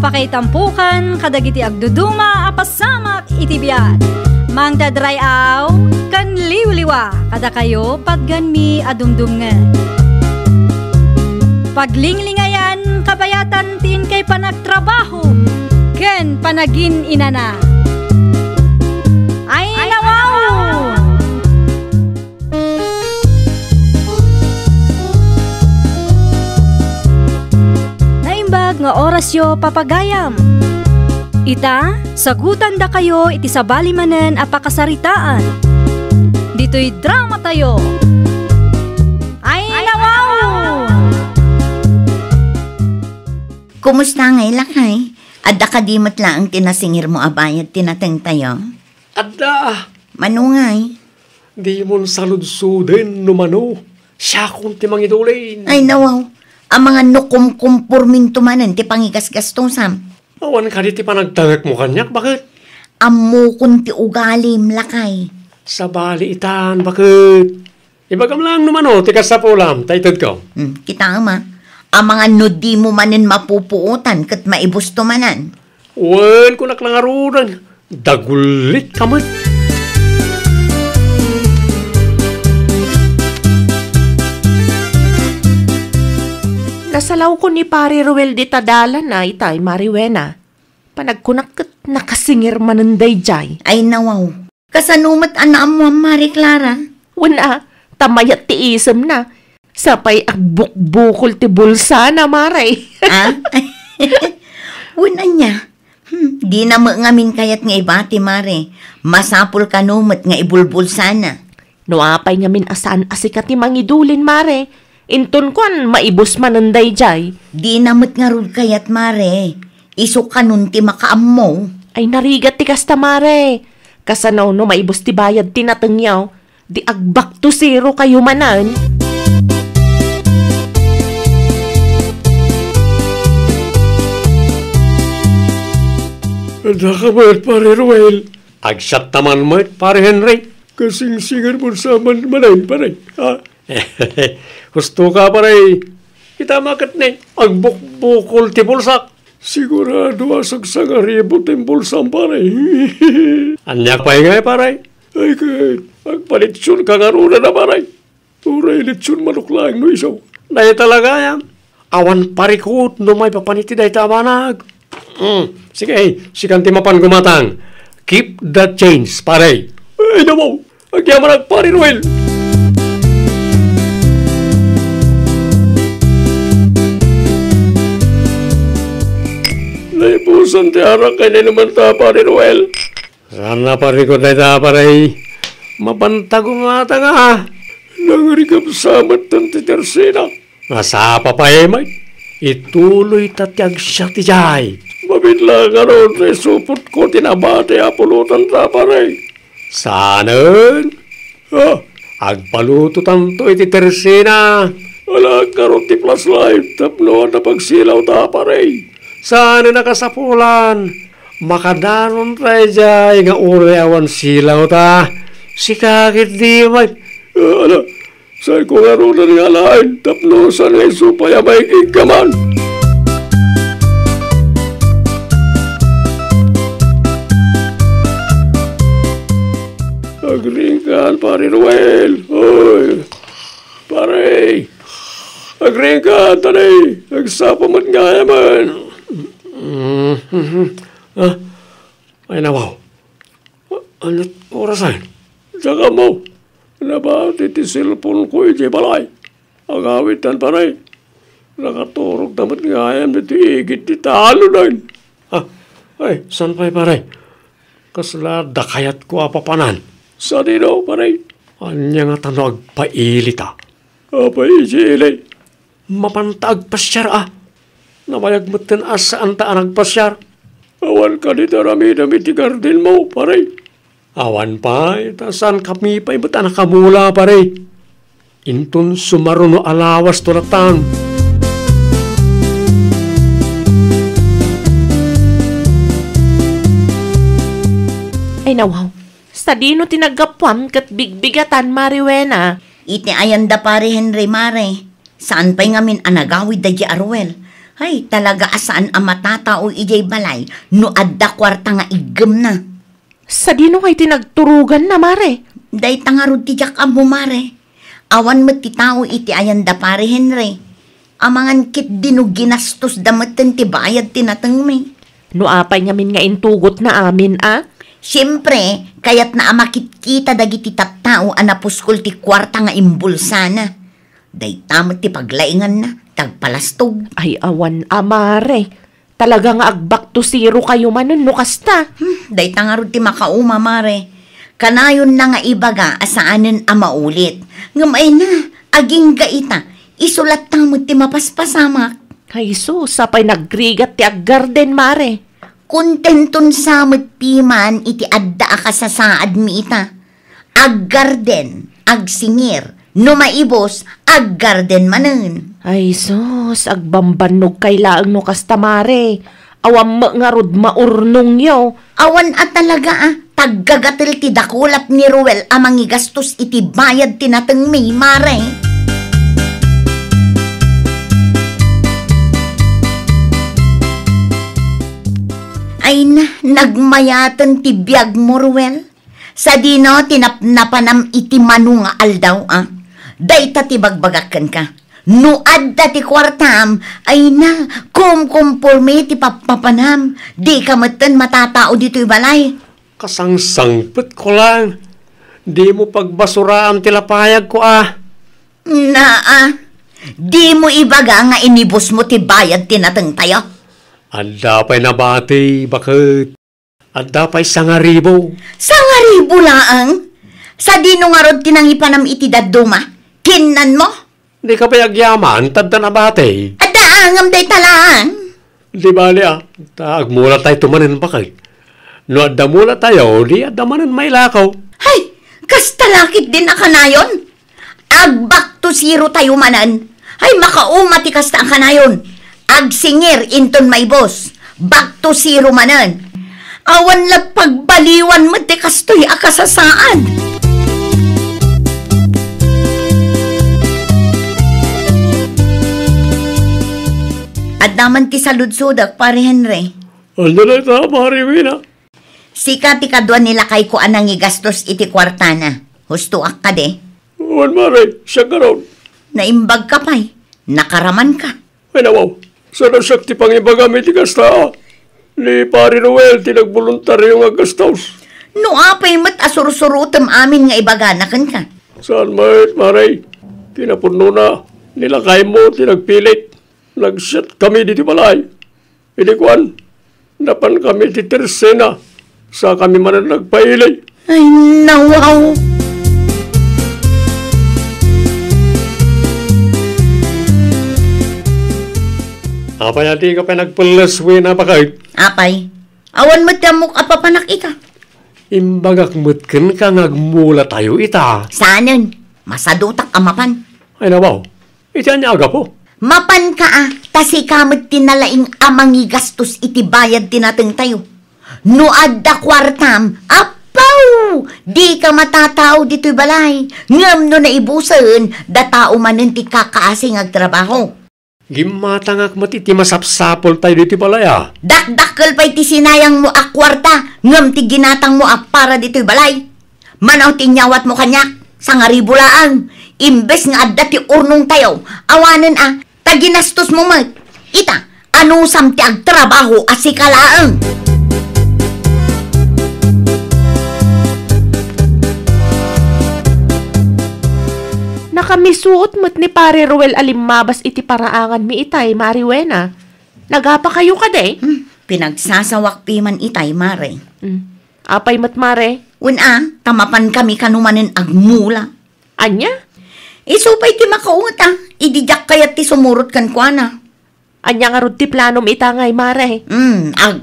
Mapakaitampukan kadagiti agduduma apasamak iti biat. Mangdadrayaw kan liwliwa kada kayo patganmi adumdumngan. Paglinglingayan kabayatan tin kay panagtrabaho ken panagin inana. Ay nawaw! Naimbag nga orasyo papagayam. Ita, sagutan da kayo iti sabali manen a pakasaritaan. Dito'y drama tayo. Ay nawaw! Kumusta ngay lakay? Adda kadimot lang ang tinasingir mo abayad tinateng tayo? Adda! Manungay? Di mo saludsuden numano. Siya kung timang idulin. Ay nawaw, ang mga nukum-kumpurmin tumanen ti pangigas-gastosam. Awan ka di ti panagtangak mo kanyak, bakit? Ammo kun ti ugalim lakay. Sa bali itan, bakit? Ibagam lang numano, ti kasapulam, taitad ko. Kita ama, ang mga nudi mo manin mapupuutan kat maibus tumanan. Wan ko naklangarunan. Dagulit kamot. Nasalaw ko ni Pari Ruel di tadalan na itay Mariwena. Panagkunak kat nakasingir mananday jay. Ay nawaw, kasanumat anaam mo Mari Clara. Wala, tamayat ti isem na. Sapay agbukbukol ti bulsa na maray. Ah? Wala niya. Di na ngamin kayat nga ibati Mari. Masapul ka numot nga ibulbul sana. Nuapay ngamin asaan asikat ni mangidulin mare. Inton kon maibus mananday jay. Di namot nga rud kayat Mari. Isok ka nun ti makaammo. Ay narigat ti kasta mare. Kasanaw no maibus ti bayad tinatengyaw. Di agbak to zero kayo manan. Ada ka mat, pare Ruel. Agsat naman mat, pare Henry. Kasing-singan mo sa manayin, pare. Gusto ka, pare. Kita makat ni. Agbukbukol ti bulsak. Sigurado asagsang aribot ti bulsang, pare. Anyak pa nga, pare. Ay, kahit. Agpalitsyon ka nga runa na, pare. Uray litsyon manuklang no isaw. Dahil talaga yan. Awan parikot no may papaniti dahil tamanag. Sige, sikanti mapan gumatang. Keep the change, pare. Ay, naman. Agyaman pare Ruel. Naipusan ti harang kay naman ta, pare Ruel. Sana pare ko tayo ta, pare. Mapantag umata nga. Nangarigam samat ng ti tersina. Masapa pa may. Ituloy tatyag siya ti jay. Mabitla nga ron sa supot ko tinabate apulutan ta pare. Sanan? Agpalututan to iti tersina. Wala ka ron ti plus life tapno na pagsilaw ta pare. Sana nakasapulan. Makadaron tayo jay nga ulayawan silaw ta. Sikakit di may. Saan ko nga ron nga lain tapno sa ngay supaya may kikaman. Agringan, pare Ruel. Hoy, pare. Agringan, tanay. Agsapa man nga yaman. Ay nawaw. Ano orasan? Tsaka mo. Nabati ti cellphone ko iti balay. Agawitan, pare. Nakaturog naman nga yan. Iti igit ti talo na yun. Ay, saan pa'y pare? Kasla dakayat ko apapanan. Sa dino, pare? Anya nga tanong agpailit Apaiili. Mapantag pasyar Namayag matan asaan ta nagpasyar. Awan ka di darami-dami ti garden mo, pare. Awan pa, saan kami pa ibata nakamula, pare. Intun sumaruno alawas tulatan. Ay nawaw. Sa dino tinagapwam kat bigbigatan Mariwena. Iti ayanda pare Henry Mare. Saan pa'y ngamin anagawid da di Arwel. Ay, talaga asaan ang matatao ijay balay no adda kwarta nga igem na. Sa dino kay tinagturugan na, Mare? Day tangarod ti jak amo mare. Awan met ti tao iti ayan da pare Henry. Amangan kit dino ginastos dameten ti bayad tinateng mi. No apay ngamin nga intugot na amin, Siyempre, kayat na amakit-kita dagiti tattao anapuskol ti kwarta nga imbulsana. Day tamat ti paglaingan na, tagpalastog. Ay, awan, Mare. Talaga nga agbak to zero kayo manon, no kasta. Day tangarod ti makauma mare. Kanayon na nga ibaga asaanen a maulit. Ngamay na, aging gaita, isulat tamot ti mapaspasamak. Ay, sus, sapay nagrigat ti aggarden, Mare. Kontenton samot piman iti adda akasasaad mi ita. Aggarden, agsingir, no maibos, aggarden manen. Ay, sus, agbambanog kay laang no kasta, Mare. Awam mo nga rod maurnong yo. Awan at talaga taggagatil ti dakulap ni Ruel amangi gastos iti bayad tinateng mi, mare. Ay na, nagmayatan ti biyag mo, Ruel. Sa dino, tinapnapanam iti manu nga aldaw, Dayta ti bagbagakan ka. No adda ti kwartam, ay na, kumkumpurme ti papapanam. Di ka matan matatao dito'y balay. Kasangsangpet ko lang. Di mo pagbasuraam tilapayag ko Di mo ibaga nga inibos mo ti bayad tinateng tayo. Adda pa'y nabati, bakit? Adda pa'y 1,000. 1,000 laang? Sa dino nga rod tinangipanam iti daduma? Kinan mo? Di ka pa'y agyaman, tadda nabati. Adda angam day talaan. Di bali agmula tayo tumanin bakit? No adda mula tayo, di adda manin may lakaw. Hay, kastalakit din akanayon. Agbak to zero tayo manan. Hay, makauma ti kasta akanayon. Agsingir inton may boss. Back to zero manan. Awan lang pagbaliwan mo ti kastoy akasasaan. At naman ti saludsudak, pare Henry. Ano na ito, Marimina? Sika ti kadwa nila kay ko anang igastos iti kwartana. Husto ak ka de. Uwan, Mari, siya ka ron. Naimbag ka pa'y. Nakaraman ka. Ay nawaw, sana siya ti pangibagami ti gasta. Ni Pari Noel, tinagboluntaryo nga gastos. No apay mat asursurutam amin nga ibaganakan ka. Saan mayit, Mari? Tinapuno na. Nilakay mo, tinagpilit. Nag-shot kami dito balay. Idikuan, napan kami di tersena. Sa kami man nagpailay. Ay, nawaw. Apay natin ka pa nagpalaswi na pakait. Apay, awan mat yamok apapanak ita. Imbagak mutken ka ngagmula tayo ita. Saanan? Masadutak amapan. Ay nawaw, ita niya aga po. Mapan ka tasi kamot tinalaing amangi gastos iti bayad tinateng tayo. No adda kwartam, apaw! Di ka matatao dito'y balay. Ngam no naibusan, da tao manen ti kakaasing agtrabaho. Gimatangak matiti masapsapol tayo dito balay Dakdakkel pa'y ti sinayang mo kwarta, ngam ti ginatang mo para dito'y balay. Manaw ti nyawat mo kanyak, 1,000 laang. Imbes nga adda ti urnong tayo, awanen taginastos mo mat. Ita, anong samti agtrabaho asikalaang? Nakamisuot mo't ni Pare Ruel alimabas iti paraangan mi itay, Mariwena. Nagapa kayo ka de? Pinagsasawak piman itay, mare. Apay mo't, Mare? Tamapan kami kanumanin agmula. Anya? Isupay ti makauta, idijak kayat ti sumurot kan kwa na. Anya nga rod ti plano mi itangay, Mare?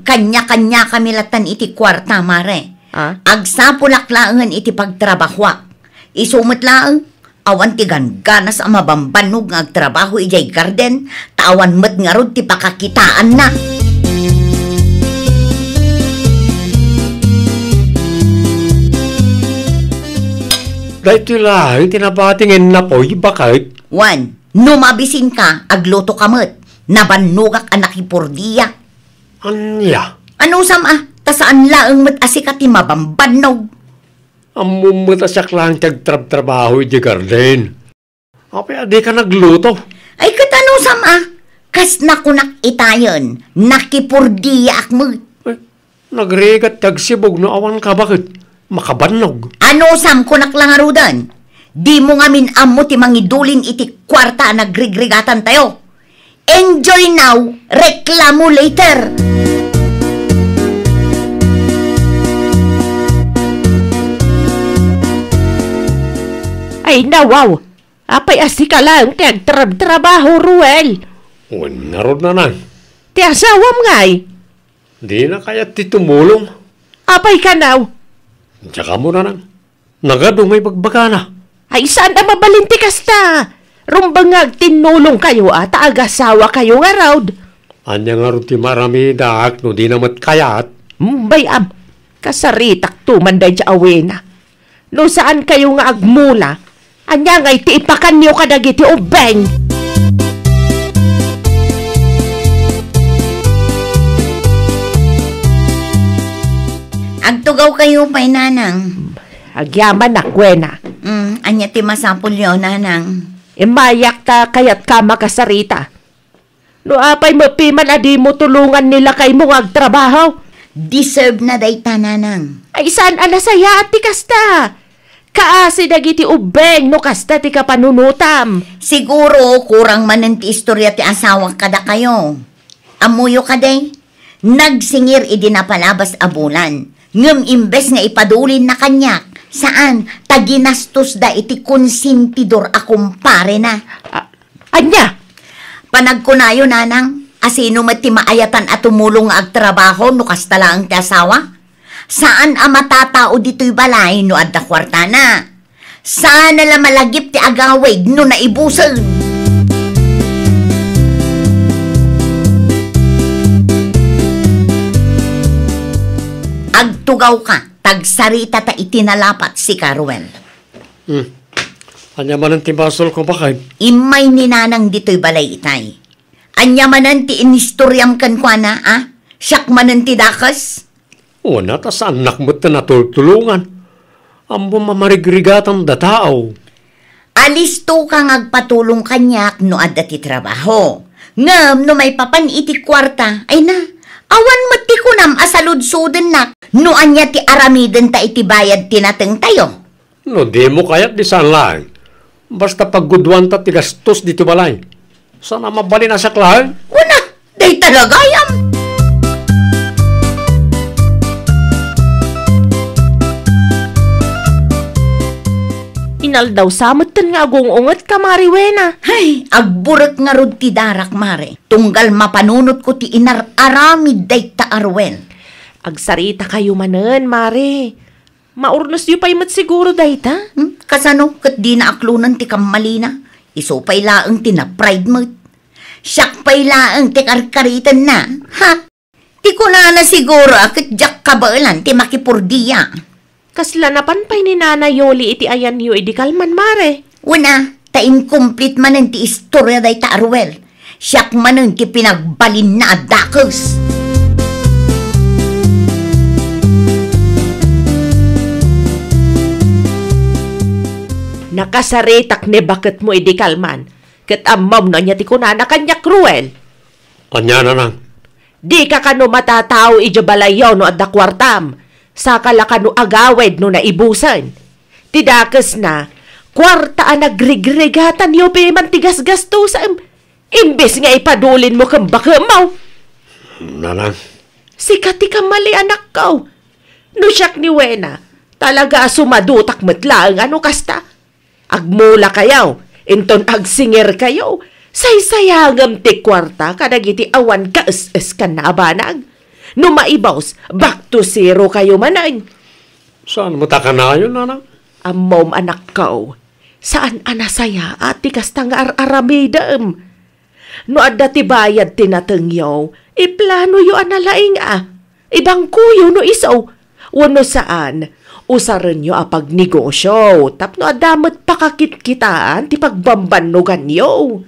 Kanya-kanya kami latan iti kwarta, mare. Agsapulak-laangan iti pagtrabahwak. Isumot laang, awan ti ganas ang mabambanog nga agtrabaho ijay garden, tawan met nga rod ti pakakitaan na. Dahil lang, tinabatingin na po, bakit? Numabisin ka, agluto kamot. Nabanugak anak ipurdiya. Anya, Ano sama? Tasaan laang matasikat ti mabambannog. amumata siya lang tagtrabaho di garden. Apay, adi ka nagluto. Ay katano sama? Kas nakunak itayon. Nakipurdiya akmo. Ay, nagregat tagsibog no awan ka bakit? Makabannog. Ano sam kunak lang arudan? Di mo nga minamo ti mangidulin iti kwarta nagrigregatan tayo. Enjoy now, reklamo later. Ay nawaw, apay asika lang ti agtrabaho, Ruel. O, narod na nan. Ti asawam ngay. Di na kaya ti tumulong. Apay ka naw. Tsaka mo na nang. Nagadumay bagbaga na. Ay saan na mabalinti kasta? Rumbang tinulong kayo at agasawa kayo nga raud. Anya nga rin ti marami daak no di namat kayat. Bayam, kasaritak tumanday dya awena. No saan kayo nga agmula, anya nga iti ipakan niyo kadagiti ubeng. Agtugaw kayo pa'y nanang. Agyaman na kwena. Anya ti masapul yun, nanang. Imayak ta kayat ka makasarita. No apay mapiman adi mo tulungan nila kay mo agtrabaho. Deserve na day ta, nanang. Ay saan anasaya at ti kasta? Kaasi dagiti ubeng no kasta ti kapanunutam. Siguro kurang manan ti istorya ti asawa kada kayo. Amuyo ka day. Nagsingir idi na palabas abulan. Ngem imbes nga ipadulin na kanyak. Saan? Taginastos da iti konsintidor akumpare na. Anya? Panagkunayo, nanang. Asino mati maayatan at tumulong nga agtrabaho no kasta lang ti asawa? Saan ang matatao dito'y balay no adda kwarta na? Saan nala malagip ti agawid no naibusan? Agtugaw ka, tagsarita ta itinalapat si Caruel. Anya man ang timbasol ko bakit? Imay ni nanang dito'y balay itay. Anya manan ti inistoryam kan kwa na, Siyak manan ti dakas? O na, tas anak mo't na natultulungan. Ambo mamarigrigatang datao. Alisto kang agpatulong kanyak no adda ti trabaho. Ngam no may papan iti kwarta, ay na, awan mati ko nam asaludsudan nak, no anya ti aramiden ta iti bayad tinateng tayo. No, di mo kaya't di saan lang. Basta paggudwan ta tigastos dito balay. Sana mabali na siya klahan? Una, day talagayam. Inal daw samutan nga agungungot ka, Mariwena. Ay, agburak nga rod ti darak, mare. Tunggal mapanunot ko ti inararamid day ta arwen. Agsarita kayo manen, Mari. Maurnos yu pa'y mat siguro day ta? Kasano, kat di na aklunan ti kamalina. Iso pa'y laang ti na pride mo. Siyak pa'y laang ti karkaritan na. Ha? Ti ko na siguro akit jak kabailan ti makipurdiya. Kasla napan pa'y ni Nana Yoli iti ayan yu idikalman, Mare. Una, ta incomplete manen ti istorya day ta Arwel. Siyak manen ti pinagbalin na adakos. Nakasaritak ni bakit mo idikalman. Kat amam na niya ti kunana kanya cruel. Anya na nang. Di ka kano matatao ijabalayaw no adda kwartam. Saka la kano agawed no naibusan. Tidakas na, kwartaan nagrigregatan yo piman tigas gastusan. Imbes nga ipadulin mo kang bakamaw. Nanang. Sikati ka mali anak ko. No siyak ni Wena, talaga sumadutak matlaang ano kasta. Agmula kayaw, inton agsingir kayo. Saysayagam ti kwarta kadagiti awan kaes-es ka na abanag. No maibaws, back to zero kayo manan. Saan mo takanayon, nanang? Amom anak ko, saan anasaya at tikastang aramidam? No adda ti bayad tinatengyaw, iplano yo analaing Ibang kuyo no isaw, wano saan, usaran nyo apag negosyo, tapno adamat pakakit-kitaan ti pagbambanugan yo.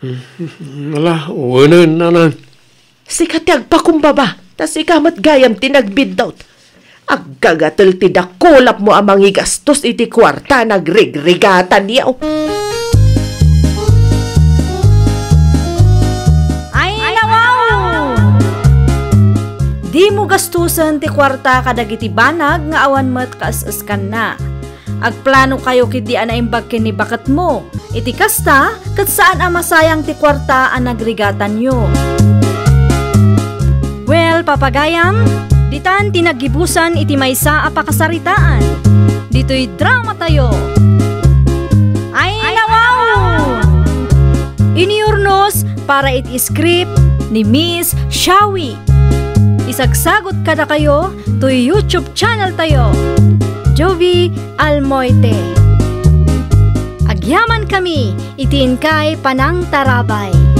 Ala, uwanan, nanan. Sikat ti agpakumbaba, tas ikamat gayam tinagbiddaw. Agkagatal ti dakulap mo amang igastos iti kwarta nagrigregatan niyaw. Ay, nawaw! Di mo gastusan ti kwarta kadagiti banag nga awan met kaasaskan na. Agplano kayo kidi anaimbag kini bakat mo. Iti kasta, kat saan masayang ti kwarta ang nagrigatan nyo. Well, papagayam, ditan tinagibusan iti maysa a pakasaritaan. Dito'y drama tayo. Ay, nawaw! Iniurnos para iti script ni Miss Shawi. Isagsagot kada kayo to YouTube channel tayo. Jovi Almoite. Agyaman kami, itin kay Panang Tarabay.